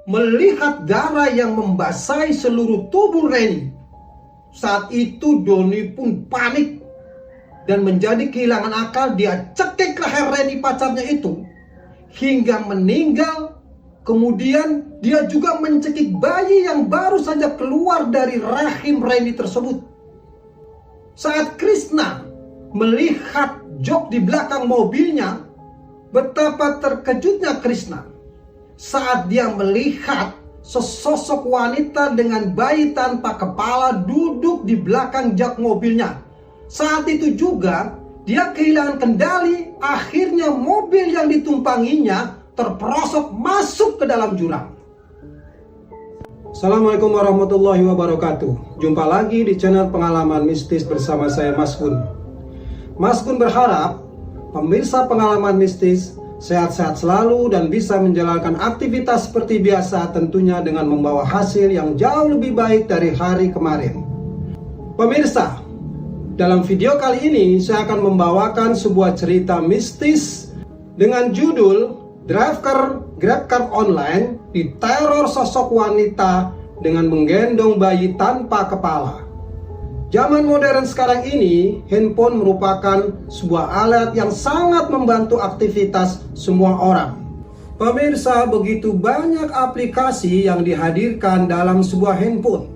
melihat darah yang membasahi seluruh tubuh Reni. Saat itu Doni pun panik dan menjadi kehilangan akal. Dia cekik leher Reni pacarnya itu hingga meninggal. Kemudian dia juga mencekik bayi yang baru saja keluar dari rahim Reni tersebut. Saat Krishna melihat jok di belakang mobilnya, betapa terkejutnya Krishna saat dia melihat sesosok wanita dengan bayi tanpa kepala duduk di belakang jok mobilnya. Saat itu juga dia kehilangan kendali. Akhirnya mobil yang ditumpanginya terperosok masuk ke dalam jurang. Assalamualaikum warahmatullahi wabarakatuh. Jumpa lagi di channel Pengalaman Mistis bersama saya Mas Kun. Mas Kun berharap pemirsa Pengalaman Mistis sehat-sehat selalu dan bisa menjalankan aktivitas seperti biasa, tentunya dengan membawa hasil yang jauh lebih baik dari hari kemarin. Pemirsa, dalam video kali ini saya akan membawakan sebuah cerita mistis dengan judul Driver GrabCar online diteror sosok wanita dengan menggendong bayi tanpa kepala. Zaman modern sekarang ini, handphone merupakan sebuah alat yang sangat membantu aktivitas semua orang. Pemirsa, begitu banyak aplikasi yang dihadirkan dalam sebuah handphone.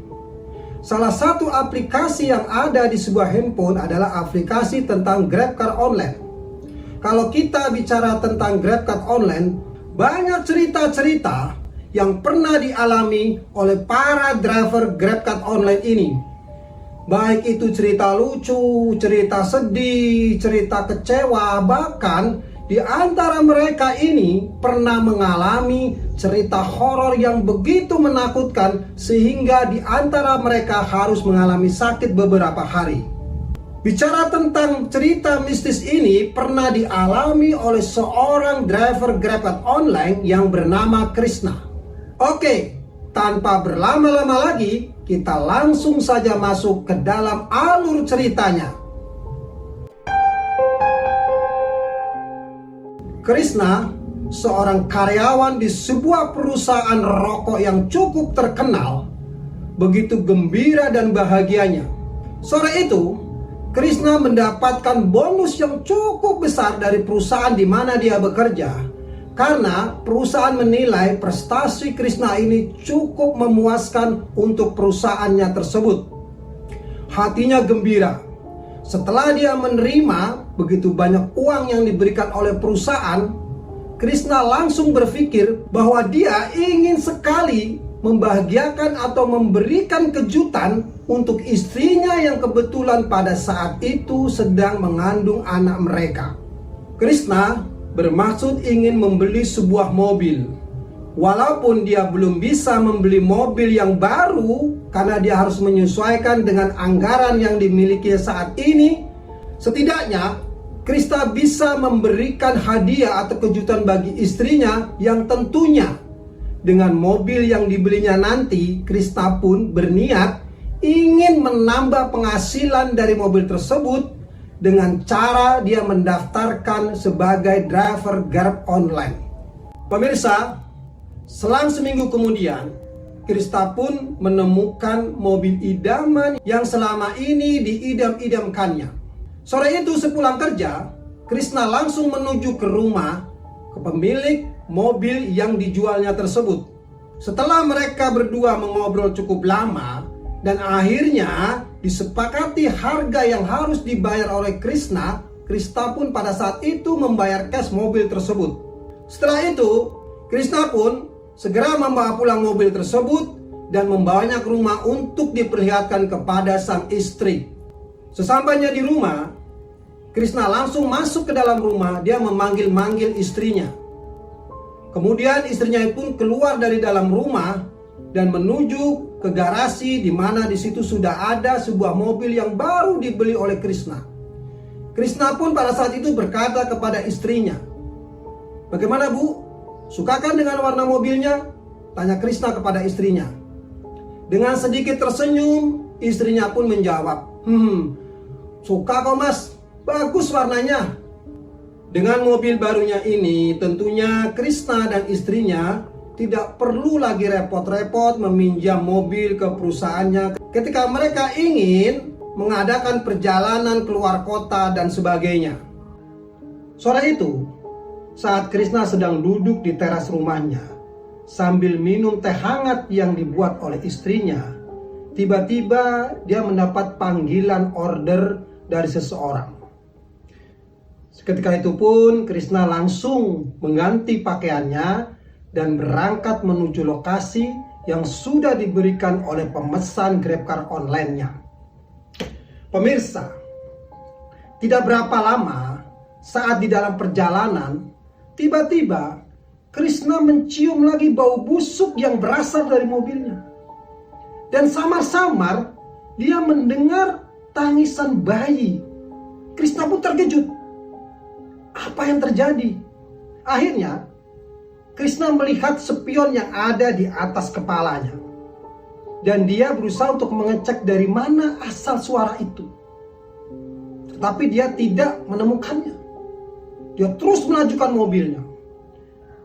Salah satu aplikasi yang ada di sebuah handphone adalah aplikasi tentang GrabCar online. Kalau kita bicara tentang GrabCar online, banyak cerita-cerita yang pernah dialami oleh para driver GrabCar online ini. Baik itu cerita lucu, cerita sedih, cerita kecewa, bahkan di antara mereka ini pernah mengalami cerita horor yang begitu menakutkan sehingga di antara mereka harus mengalami sakit beberapa hari. Bicara tentang cerita mistis ini pernah dialami oleh seorang driver GrabCar online yang bernama Krishna. Oke, tanpa berlama-lama lagi, kita langsung saja masuk ke dalam alur ceritanya. Krishna, seorang karyawan di sebuah perusahaan rokok yang cukup terkenal, begitu gembira dan bahagianya. Sore itu, Krishna mendapatkan bonus yang cukup besar dari perusahaan di mana dia bekerja, karena perusahaan menilai prestasi Krishna ini cukup memuaskan untuk perusahaannya tersebut. Hatinya gembira. Setelah dia menerima begitu banyak uang yang diberikan oleh perusahaan, Krishna langsung berpikir bahwa dia ingin sekali membahagiakan atau memberikan kejutan untuk istrinya yang kebetulan pada saat itu sedang mengandung anak mereka. Krishna bermaksud ingin membeli sebuah mobil. Walaupun dia belum bisa membeli mobil yang baru karena dia harus menyesuaikan dengan anggaran yang dimiliki saat ini, setidaknya Krishna bisa memberikan hadiah atau kejutan bagi istrinya yang tentunya dengan mobil yang dibelinya nanti, Krishna pun berniat ingin menambah penghasilan dari mobil tersebut dengan cara dia mendaftarkan sebagai driver Grab online. Pemirsa, selang seminggu kemudian, Krishna pun menemukan mobil idaman yang selama ini diidam-idamkannya. Sore itu sepulang kerja, Krishna langsung menuju ke rumah ke pemilik mobil yang dijualnya tersebut. Setelah mereka berdua mengobrol cukup lama dan akhirnya disepakati harga yang harus dibayar oleh Krishna, Krishna pun pada saat itu membayar cash mobil tersebut. Setelah itu, Krishna pun segera membawa pulang mobil tersebut dan membawanya ke rumah untuk diperlihatkan kepada sang istri. Sesampainya di rumah, Krishna langsung masuk ke dalam rumah. Dia memanggil-manggil istrinya. Kemudian istrinya pun keluar dari dalam rumah dan menuju ke garasi di mana di situ sudah ada sebuah mobil yang baru dibeli oleh Krishna. Krishna pun pada saat itu berkata kepada istrinya, "Bagaimana Bu? Sukakan dengan warna mobilnya?" Tanya Krishna kepada istrinya. Dengan sedikit tersenyum, istrinya pun menjawab, "Suka kok Mas, bagus warnanya." Dengan mobil barunya ini, tentunya Krishna dan istrinya tidak perlu lagi repot-repot meminjam mobil ke perusahaannya ketika mereka ingin mengadakan perjalanan keluar kota dan sebagainya. Sore itu, saat Krishna sedang duduk di teras rumahnya sambil minum teh hangat yang dibuat oleh istrinya, tiba-tiba dia mendapat panggilan order dari seseorang. Ketika itu pun Krishna langsung mengganti pakaiannya dan berangkat menuju lokasi yang sudah diberikan oleh pemesan GrabCar online-nya. Pemirsa, tidak berapa lama saat di dalam perjalanan, tiba-tiba Krishna mencium lagi bau busuk yang berasal dari mobilnya. Dan samar-samar dia mendengar tangisan bayi. Krishna pun terkejut. Apa yang terjadi? Akhirnya Krishna melihat spion yang ada di atas kepalanya. Dan dia berusaha untuk mengecek dari mana asal suara itu. Tetapi dia tidak menemukannya. Dia terus melajukan mobilnya.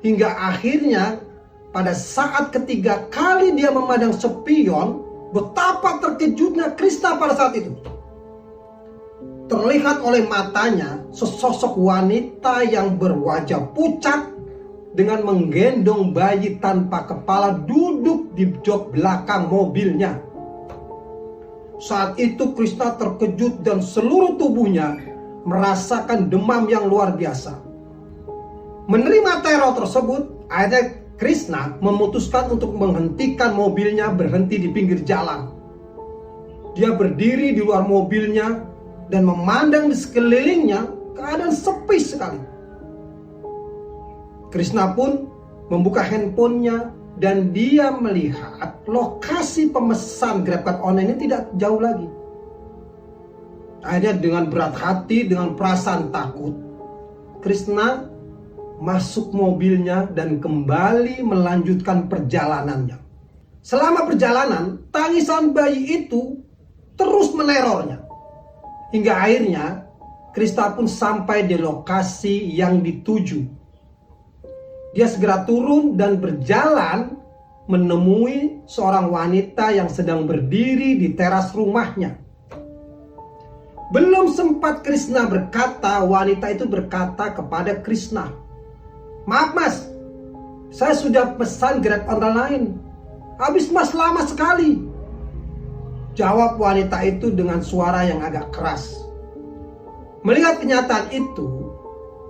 Hingga akhirnya pada saat ketiga kali dia memandang spion, betapa terkejutnya Krishna pada saat itu. Terlihat oleh matanya sesosok wanita yang berwajah pucat dengan menggendong bayi tanpa kepala duduk di jok belakang mobilnya. Saat itu Krishna terkejut dan seluruh tubuhnya merasakan demam yang luar biasa. Menerima teror tersebut, akhirnya Krishna memutuskan untuk menghentikan mobilnya berhenti di pinggir jalan. Dia berdiri di luar mobilnya dan memandang di sekelilingnya, keadaan sepi sekali. Krishna pun membuka handphonenya dan dia melihat lokasi pemesan GrabCar online ini tidak jauh lagi. Akhirnya dengan berat hati, dengan perasaan takut, Krishna masuk mobilnya dan kembali melanjutkan perjalanannya. Selama perjalanan, tangisan bayi itu terus menerornya. Hingga akhirnya Krishna pun sampai di lokasi yang dituju. Dia segera turun dan berjalan menemui seorang wanita yang sedang berdiri di teras rumahnya. Belum sempat Krishna berkata, wanita itu berkata kepada Krishna, "Maaf mas, saya sudah pesan Grab online. Habis mas lama sekali." Jawab wanita itu dengan suara yang agak keras. Melihat kenyataan itu,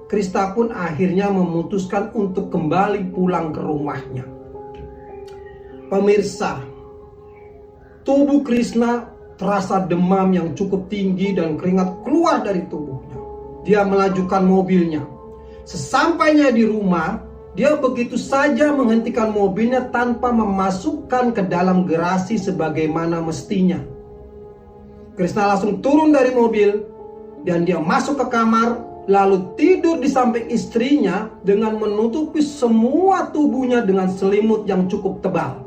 Krishna pun akhirnya memutuskan untuk kembali pulang ke rumahnya. Pemirsa, tubuh Krishna terasa demam yang cukup tinggi dan keringat keluar dari tubuhnya. Dia melajukan mobilnya. Sesampainya di rumah, dia begitu saja menghentikan mobilnya tanpa memasukkan ke dalam garasi sebagaimana mestinya. Krishna langsung turun dari mobil dan dia masuk ke kamar, lalu tidur di samping istrinya dengan menutupi semua tubuhnya dengan selimut yang cukup tebal.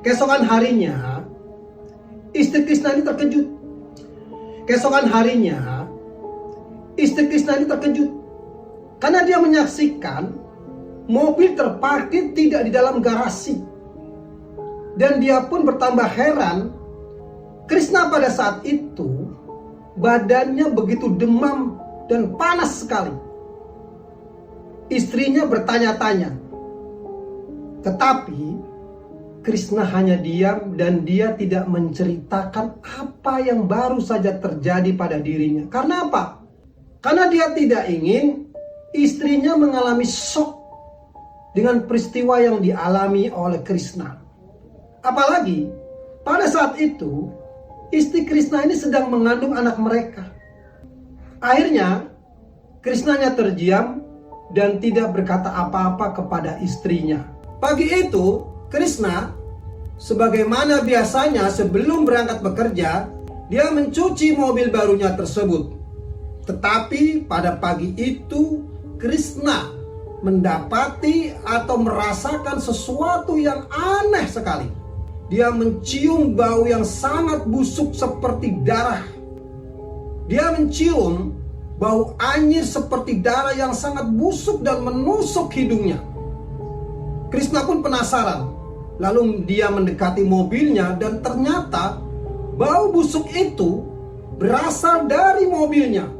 Keesokan harinya, istri Krishna ini terkejut. Karena dia menyaksikan mobil terparkir tidak di dalam garasi. Dan dia pun bertambah heran, Krishna pada saat itu badannya begitu demam dan panas sekali. Istrinya bertanya-tanya, tetapi Krishna hanya diam dan dia tidak menceritakan apa yang baru saja terjadi pada dirinya. Karena apa? Karena dia tidak ingin istrinya mengalami shock dengan peristiwa yang dialami oleh Krishna. Apalagi pada saat itu istri Krishna ini sedang mengandung anak mereka. Akhirnya Krishnanya terdiam dan tidak berkata apa-apa kepada istrinya. Pagi itu Krishna sebagaimana biasanya sebelum berangkat bekerja, dia mencuci mobil barunya tersebut. Tetapi pada pagi itu Krishna mendapati atau merasakan sesuatu yang aneh sekali. Dia mencium bau yang sangat busuk seperti darah. Dia mencium bau anyir seperti darah yang sangat busuk dan menusuk hidungnya. Krishna pun penasaran. Lalu dia mendekati mobilnya dan ternyata bau busuk itu berasal dari mobilnya.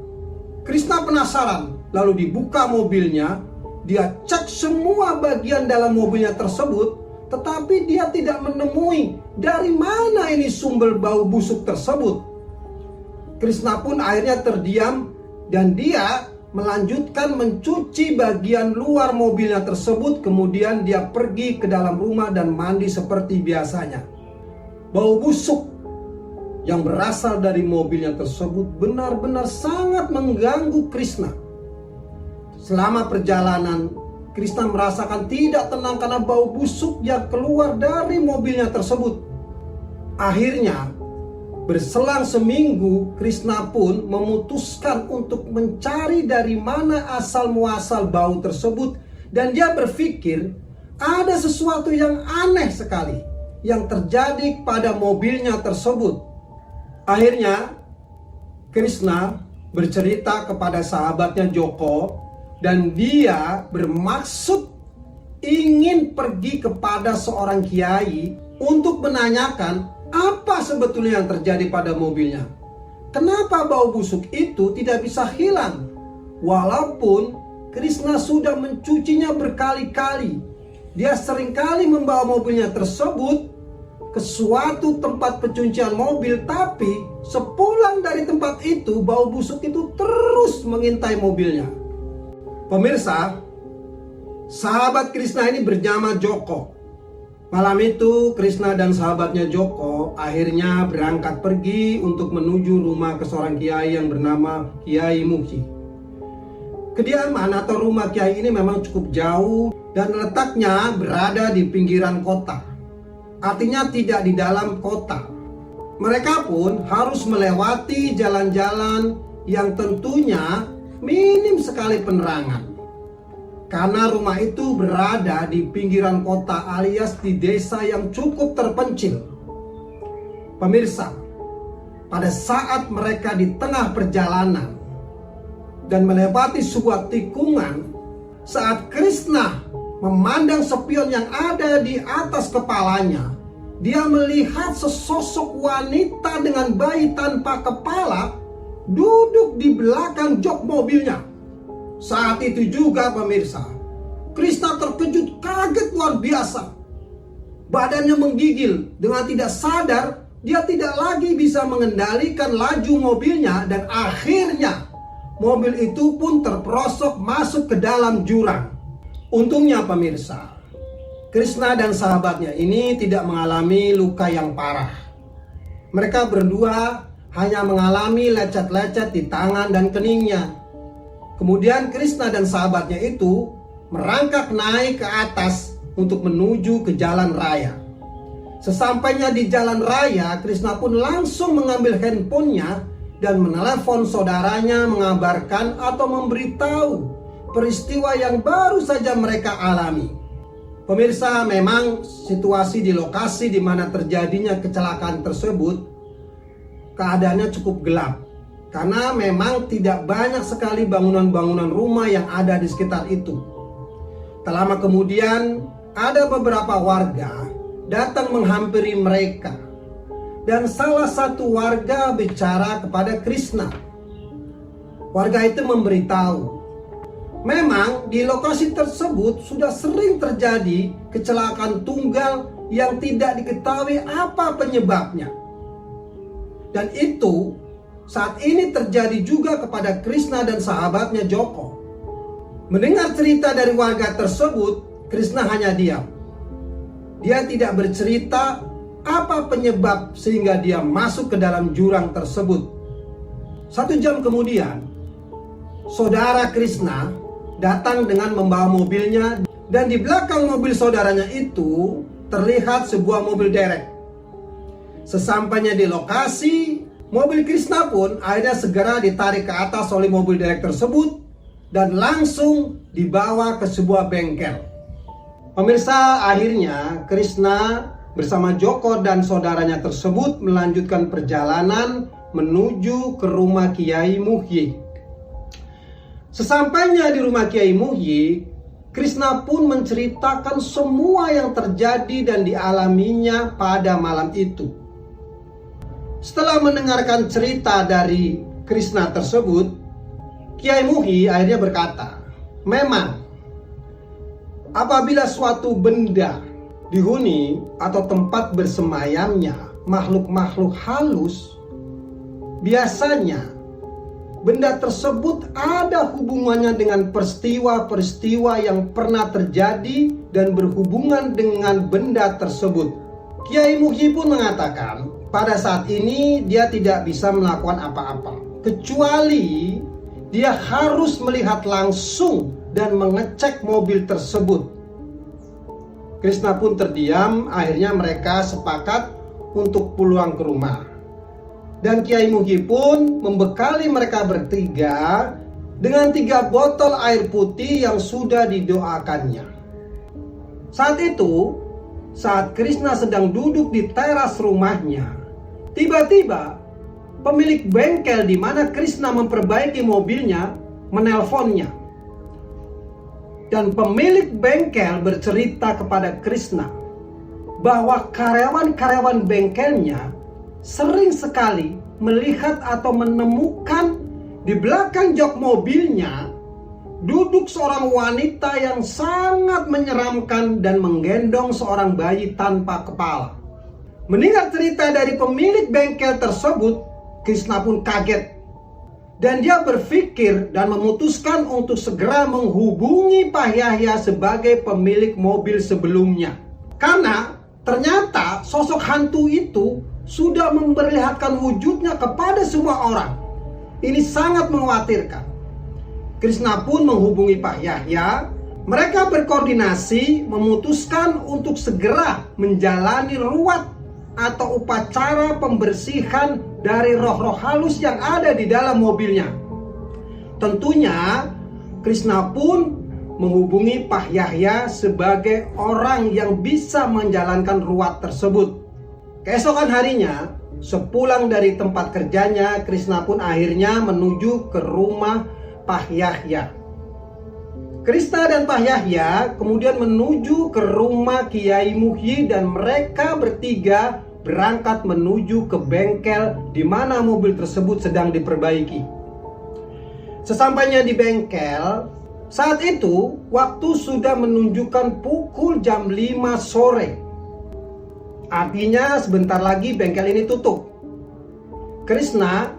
Krishna penasaran, lalu dibuka mobilnya. Dia cek semua bagian dalam mobilnya tersebut, tetapi dia tidak menemui dari mana ini sumber bau busuk tersebut. Krishna pun akhirnya terdiam dan dia melanjutkan mencuci bagian luar mobilnya tersebut. Kemudian dia pergi ke dalam rumah dan mandi seperti biasanya. Bau busuk yang berasal dari mobilnya tersebut benar-benar sangat mengganggu Krishna. Selama perjalanan, Krishna merasakan tidak tenang karena bau busuk yang keluar dari mobilnya tersebut. Akhirnya, berselang seminggu, Krishna pun memutuskan untuk mencari dari mana asal muasal bau tersebut. Dan dia berpikir ada sesuatu yang aneh sekali yang terjadi pada mobilnya tersebut. Akhirnya, Krishna bercerita kepada sahabatnya Joko. Dan dia bermaksud ingin pergi kepada seorang kiai untuk menanyakan apa sebetulnya yang terjadi pada mobilnya. Kenapa bau busuk itu tidak bisa hilang? Walaupun Krishna sudah mencucinya berkali-kali. Dia seringkali membawa mobilnya tersebut ke suatu tempat pencucian mobil. Tapi sepulang dari tempat itu, bau busuk itu terus mengintai mobilnya. Pemirsa, sahabat Krishna ini bernama Joko. Malam itu Krishna dan sahabatnya Joko akhirnya berangkat pergi untuk menuju rumah ke seorang kiai yang bernama Kiai Muhyi. Kediaman atau rumah kiai ini memang cukup jauh dan letaknya berada di pinggiran kota. Artinya tidak di dalam kota. Mereka pun harus melewati jalan-jalan yang tentunya minim sekali penerangan. Karena rumah itu berada di pinggiran kota alias di desa yang cukup terpencil. Pemirsa, pada saat mereka di tengah perjalanan dan melewati sebuah tikungan, saat Krishna memandang spion yang ada di atas kepalanya, dia melihat sesosok wanita dengan bayi tanpa kepala duduk di belakang jok mobilnya. Saat itu juga pemirsa, Krishna terkejut kaget luar biasa. Badannya menggigil. Dengan tidak sadar, dia tidak lagi bisa mengendalikan laju mobilnya. Dan akhirnya mobil itu pun terperosok masuk ke dalam jurang. Untungnya pemirsa, Krishna dan sahabatnya ini tidak mengalami luka yang parah. Mereka berdua hanya mengalami lecet-lecet di tangan dan keningnya. Kemudian Krishna dan sahabatnya itu merangkak naik ke atas untuk menuju ke jalan raya. Sesampainya di jalan raya, Krishna pun langsung mengambil handphonenya dan menelepon saudaranya mengabarkan atau memberitahu peristiwa yang baru saja mereka alami. Pemirsa, memang situasi di lokasi di mana terjadinya kecelakaan tersebut keadaannya cukup gelap. Karena memang tidak banyak sekali bangunan-bangunan rumah yang ada di sekitar itu. Tak lama kemudian ada beberapa warga datang menghampiri mereka. Dan salah satu warga bicara kepada Krishna. Warga itu memberitahu, memang di lokasi tersebut sudah sering terjadi kecelakaan tunggal yang tidak diketahui apa penyebabnya. Dan itu saat ini terjadi juga kepada Krishna dan sahabatnya Joko. Mendengar cerita dari warga tersebut, Krishna hanya diam. Dia tidak bercerita apa penyebab sehingga dia masuk ke dalam jurang tersebut. 1 jam kemudian, saudara Krishna datang dengan membawa mobilnya. Dan di belakang mobil saudaranya itu terlihat sebuah mobil derek. Sesampainya di lokasi, mobil Krishna pun akhirnya segera ditarik ke atas oleh mobil derek tersebut dan langsung dibawa ke sebuah bengkel. Pemirsa, akhirnya Krishna bersama Joko dan saudaranya tersebut melanjutkan perjalanan menuju ke rumah Kiai Muhyi. Sesampainya di rumah Kiai Muhyi, Krishna pun menceritakan semua yang terjadi dan dialaminya pada malam itu. Setelah mendengarkan cerita dari Krishna tersebut, Kiai Muhi akhirnya berkata, memang apabila suatu benda dihuni atau tempat bersemayamnya makhluk-makhluk halus, biasanya benda tersebut ada hubungannya dengan peristiwa-peristiwa yang pernah terjadi dan berhubungan dengan benda tersebut. Kiai Muhi pun mengatakan, pada saat ini dia tidak bisa melakukan apa-apa, kecuali dia harus melihat langsung dan mengecek mobil tersebut. Krishna pun terdiam, akhirnya mereka sepakat untuk pulang ke rumah. Dan Kiai Muhi pun membekali mereka bertiga dengan 3 botol air putih yang sudah didoakannya. Saat itu, saat Krishna sedang duduk di teras rumahnya, tiba-tiba pemilik bengkel di mana Krishna memperbaiki mobilnya menelponnya. Dan pemilik bengkel bercerita kepada Krishna bahwa karyawan-karyawan bengkelnya sering sekali melihat atau menemukan di belakang jok mobilnya duduk seorang wanita yang sangat menyeramkan dan menggendong seorang bayi tanpa kepala. Mendengar cerita dari pemilik bengkel tersebut, Krishna pun kaget. Dan dia berpikir dan memutuskan untuk segera menghubungi Pak Yahya sebagai pemilik mobil sebelumnya. Karena ternyata sosok hantu itu sudah memperlihatkan wujudnya kepada semua orang. Ini sangat mengkhawatirkan. Krishna pun menghubungi Pak Yahya. Mereka berkoordinasi memutuskan untuk segera menjalani ruat atau upacara pembersihan dari roh-roh halus yang ada di dalam mobilnya. Tentunya Krishna pun menghubungi Pak Yahya sebagai orang yang bisa menjalankan ruat tersebut. Keesokan harinya, sepulang dari tempat kerjanya, Krishna pun akhirnya menuju ke rumah Pak Yahya. Krishna dan Pak Yahya kemudian menuju ke rumah Kiai Muhi dan mereka bertiga berangkat menuju ke bengkel di mana mobil tersebut sedang diperbaiki. Sesampainya di bengkel, saat itu waktu sudah menunjukkan pukul jam 5 sore. Artinya sebentar lagi bengkel ini tutup. Krishna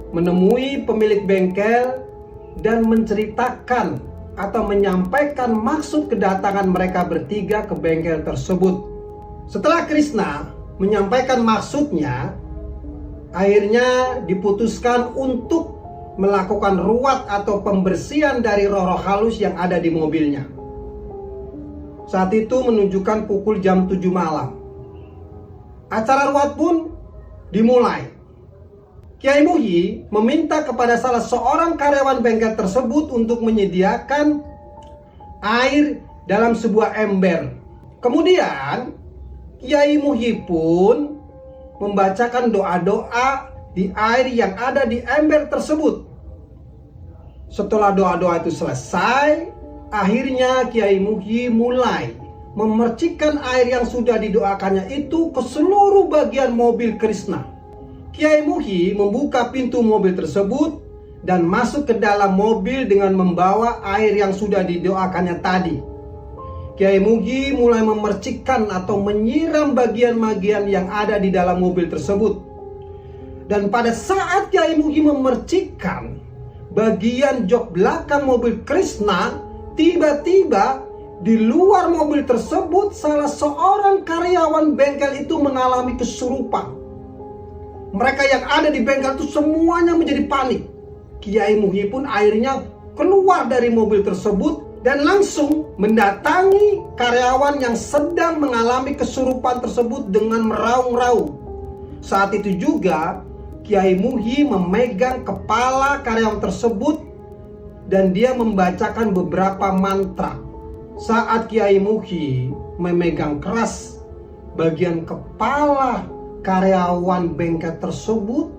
menemui pemilik bengkel dan menceritakan atau menyampaikan maksud kedatangan mereka bertiga ke bengkel tersebut. Setelah Krishna menyampaikan maksudnya, akhirnya diputuskan untuk melakukan ruat atau pembersihan dari roh-roh halus yang ada di mobilnya. Saat itu menunjukkan pukul jam 7 malam. Acara ruat pun dimulai. Kiai Muhi meminta kepada salah seorang karyawan bengkel tersebut untuk menyediakan air dalam sebuah ember. Kemudian Kiai Muhi pun membacakan doa-doa di air yang ada di ember tersebut. Setelah doa-doa itu selesai, akhirnya Kiai Muhi mulai memercikkan air yang sudah didoakannya itu ke seluruh bagian mobil Krishna. Kiai Muhi membuka pintu mobil tersebut dan masuk ke dalam mobil dengan membawa air yang sudah didoakannya tadi. Kiai Muhi mulai memercikkan atau menyiram bagian-bagian yang ada di dalam mobil tersebut. Dan pada saat Kiai Muhi memercikkan bagian jok belakang mobil Krishna, tiba-tiba di luar mobil tersebut salah seorang karyawan bengkel itu mengalami kesurupan. Mereka yang ada di bengkel itu semuanya menjadi panik. Kiai Muhi pun akhirnya keluar dari mobil tersebut dan langsung mendatangi karyawan yang sedang mengalami kesurupan tersebut dengan meraung-raung. Saat itu juga Kiai Muhi memegang kepala karyawan tersebut dan dia membacakan beberapa mantra. Saat Kiai Muhi memegang keras bagian kepala karyawan bengkel tersebut,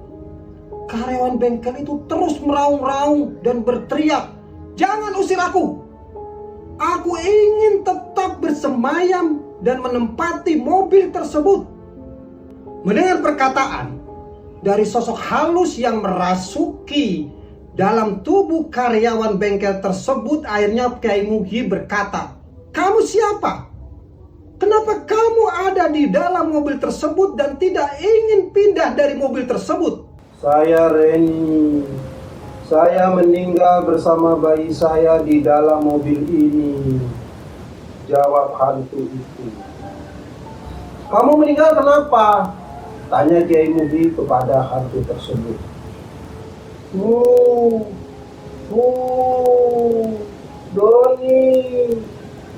karyawan bengkel itu terus meraung-raung dan berteriak, "Jangan usir aku! Aku ingin tetap bersemayam dan menempati mobil tersebut. Mendengar perkataan dari sosok halus yang merasuki dalam tubuh karyawan bengkel tersebut, akhirnya Kiai Muhi berkata, "Kamu siapa? Kenapa kamu ada di dalam mobil tersebut dan tidak ingin pindah dari mobil tersebut?" "Saya Reni. Saya meninggal bersama bayi saya di dalam mobil ini," jawab hantu itu. "Kamu meninggal kenapa?" tanya Kiai Muhi kepada hantu tersebut.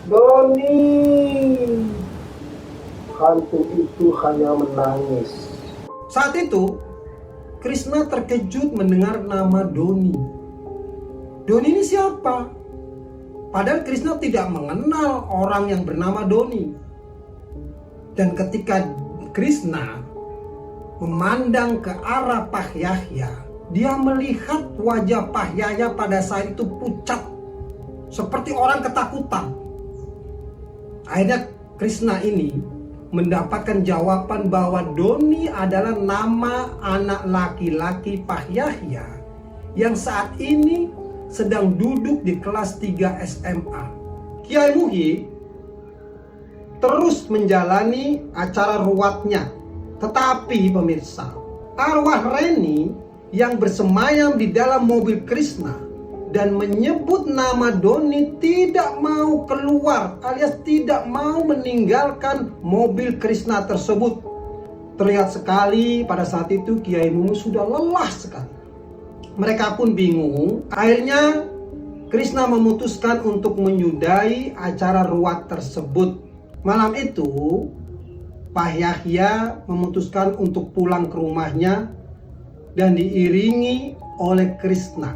Doni. Hantu itu hanya menangis. Saat itu Krishna terkejut mendengar nama Doni. Doni ini siapa? Padahal Krishna tidak mengenal orang yang bernama Doni. Dan ketika Krishna memandang ke arah Pahyahya, dia melihat wajah Pahyahya pada saat itu pucat, seperti orang ketakutan. Akhirnya Krishna ini mendapatkan jawaban bahwa Doni adalah nama anak laki-laki Pahyahya yang saat ini sedang duduk di kelas 3 SMA. Kiai Muhi terus menjalani acara ruwatnya. Tetapi pemirsa, arwah Reni yang bersemayam di dalam mobil Krishna dan menyebut nama Doni tidak mau keluar alias tidak mau meninggalkan mobil Krishna tersebut. Terlihat sekali pada saat itu Kiai Mumu sudah lelah sekali. Mereka pun bingung. Akhirnya Krishna memutuskan untuk menyudahi acara ruwat tersebut. Malam itu Pahyahya memutuskan untuk pulang ke rumahnya dan diiringi oleh Krishna.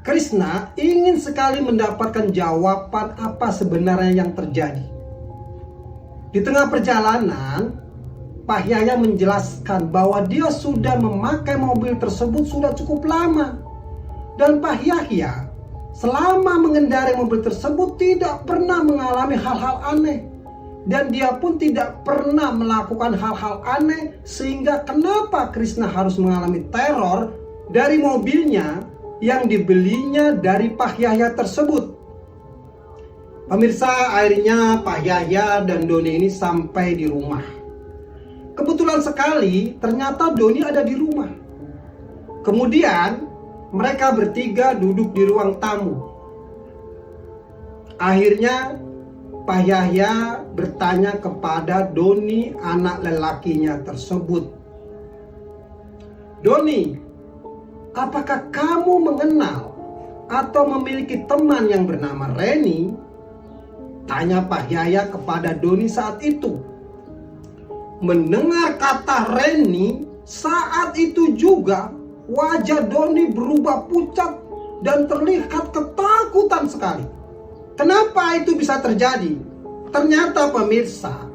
Krishna ingin sekali mendapatkan jawaban apa sebenarnya yang terjadi. Di tengah perjalanan, Pahyahya menjelaskan bahwa dia sudah memakai mobil tersebut sudah cukup lama. Dan Pahyahya selama mengendarai mobil tersebut tidak pernah mengalami hal-hal aneh. Dan dia pun tidak pernah melakukan hal-hal aneh, sehingga kenapa Krishna harus mengalami teror dari mobilnya yang dibelinya dari Pahyahya tersebut. Pemirsa, akhirnya Pahyahya dan Doni ini sampai di rumah. Kebetulan sekali ternyata Doni ada di rumah. Kemudian mereka bertiga duduk di ruang tamu. Akhirnya Pahyahya bertanya kepada Doni, anak lelakinya tersebut, "Doni, apakah kamu mengenal atau memiliki teman yang bernama Reni?" tanya Pahyahya kepada Doni saat itu. Mendengar kata Reni, saat itu juga wajah Doni berubah pucat dan terlihat ketakutan sekali. Kenapa itu bisa terjadi? Ternyata pemirsa,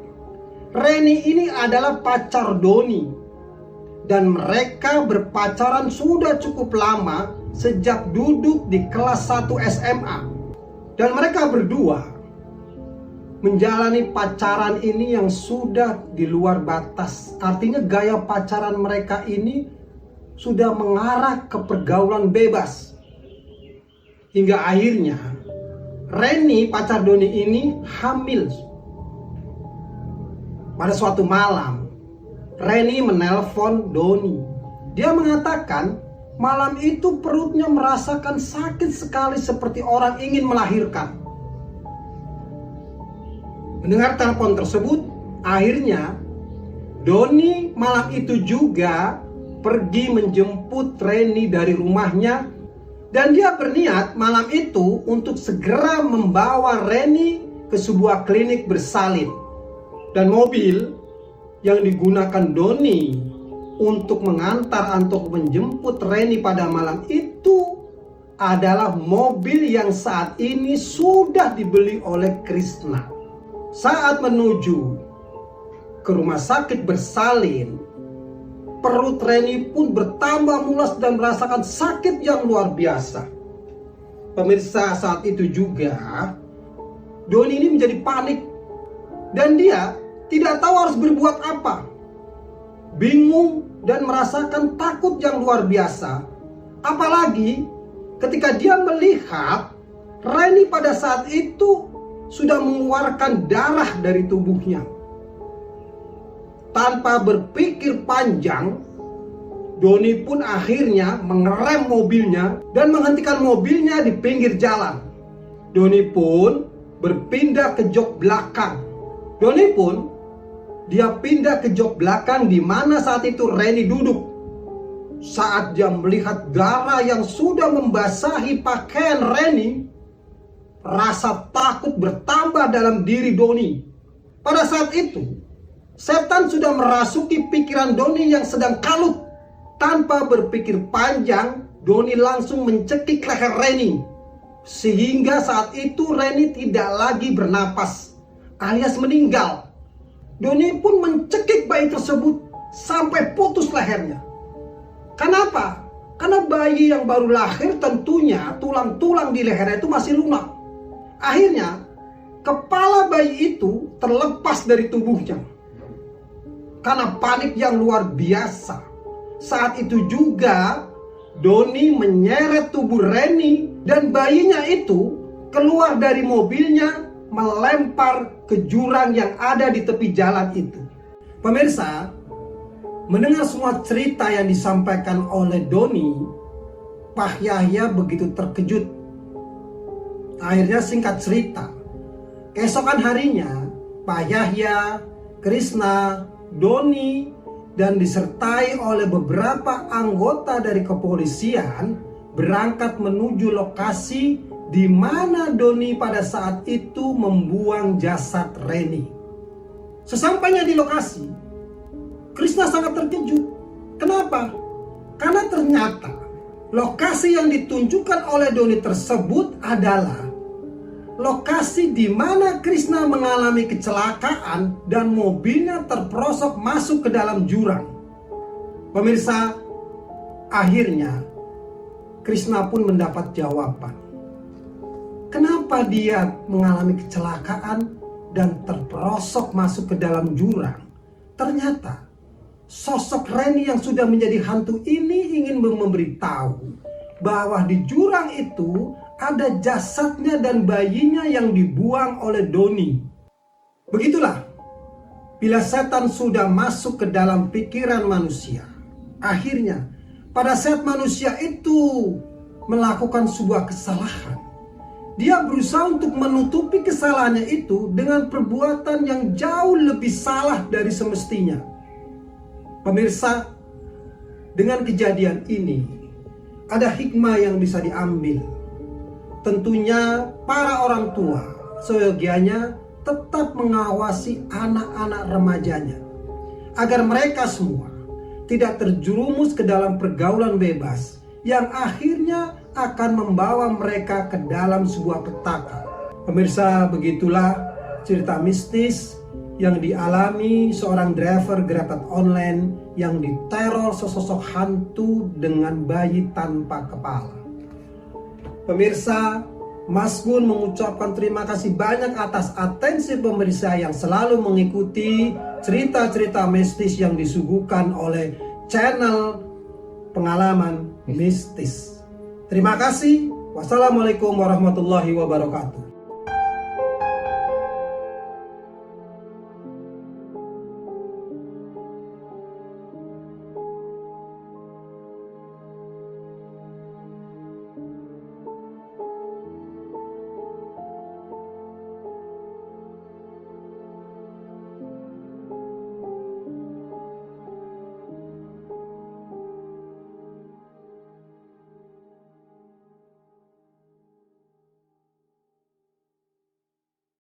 Reni ini adalah pacar Doni. Dan mereka berpacaran sudah cukup lama, sejak duduk di kelas 1 SMA. Dan mereka berdua menjalani pacaran ini yang sudah di luar batas. Artinya gaya pacaran mereka ini sudah mengarah ke pergaulan bebas. Hingga akhirnya Reni, pacar Doni ini, hamil. Pada suatu malam, Reni menelpon Doni. Dia mengatakan malam itu perutnya merasakan sakit sekali seperti orang ingin melahirkan. Mendengar telepon tersebut, akhirnya Doni malam itu juga pergi menjemput Reni dari rumahnya. Dan dia berniat malam itu untuk segera membawa Reni ke sebuah klinik bersalin. Dan mobil yang digunakan Doni untuk mengantar atau menjemput Reni pada malam itu adalah mobil yang saat ini sudah dibeli oleh Krishna. Saat menuju ke rumah sakit bersalin, perut Reni pun bertambah mulas dan merasakan sakit yang luar biasa. Pemirsa, saat itu juga Doni ini menjadi panik dan dia tidak tahu harus berbuat apa. Bingung dan merasakan takut yang luar biasa. Apalagi ketika dia melihat Reni pada saat itu sudah mengeluarkan darah dari tubuhnya. Tanpa berpikir panjang, Doni pun akhirnya mengerem mobilnya dan menghentikan mobilnya di pinggir jalan. Doni pun berpindah ke jok belakang. Dia pindah ke jok belakang di mana saat itu Reni duduk. Saat dia melihat darah yang sudah membasahi pakaian Reni, rasa takut bertambah dalam diri Doni. Pada saat itu, setan sudah merasuki pikiran Doni yang sedang kalut. Tanpa berpikir panjang, Doni langsung mencekik leher Reni. Sehingga saat itu Reni tidak lagi bernapas, alias meninggal. Doni pun mencekik bayi tersebut sampai putus lehernya. Kenapa? Karena bayi yang baru lahir tentunya tulang-tulang di lehernya itu masih lunak. Akhirnya, kepala bayi itu terlepas dari tubuhnya. Karena panik yang luar biasa, saat itu juga Doni menyeret tubuh Reni dan bayinya itu keluar dari mobilnya, melempar ke jurang yang ada di tepi jalan itu. Pemirsa, mendengar semua cerita yang disampaikan oleh Doni, Pak Yahya begitu terkejut. Akhirnya singkat cerita, keesokan harinya Pak Yahya, Krishna, Doni, dan disertai oleh beberapa anggota dari kepolisian berangkat menuju lokasi di mana Doni pada saat itu membuang jasad Reni. Sesampainya di lokasi, Krishna sangat terkejut. Kenapa? Karena ternyata lokasi yang ditunjukkan oleh Doni tersebut adalah lokasi di mana Krishna mengalami kecelakaan dan mobilnya terperosok masuk ke dalam jurang. Pemirsa, akhirnya Krishna pun mendapat jawaban. Kenapa dia mengalami kecelakaan dan terperosok masuk ke dalam jurang? Ternyata sosok Reni yang sudah menjadi hantu ini ingin memberitahu bahwa di jurang itu ada jasadnya dan bayinya yang dibuang oleh Doni. Begitulah, bila setan sudah masuk ke dalam pikiran manusia, akhirnya pada saat manusia itu melakukan sebuah kesalahan, dia berusaha untuk menutupi kesalahannya itu dengan perbuatan yang jauh lebih salah dari semestinya. Pemirsa, dengan kejadian ini ada hikmah yang bisa diambil. Tentunya para orang tua seyogianya tetap mengawasi anak-anak remajanya agar mereka semua tidak terjerumus ke dalam pergaulan bebas yang akhirnya akan membawa mereka ke dalam sebuah petaka. Pemirsa, begitulah cerita mistis yang dialami seorang driver Grab online yang diteror sesosok hantu dengan bayi tanpa kepala. Pemirsa, Mas Gun mengucapkan terima kasih banyak atas atensi pemirsa yang selalu mengikuti cerita-cerita mistis yang disuguhkan oleh channel Pengalaman Mistis. Terima kasih. Wassalamualaikum warahmatullahi wabarakatuh.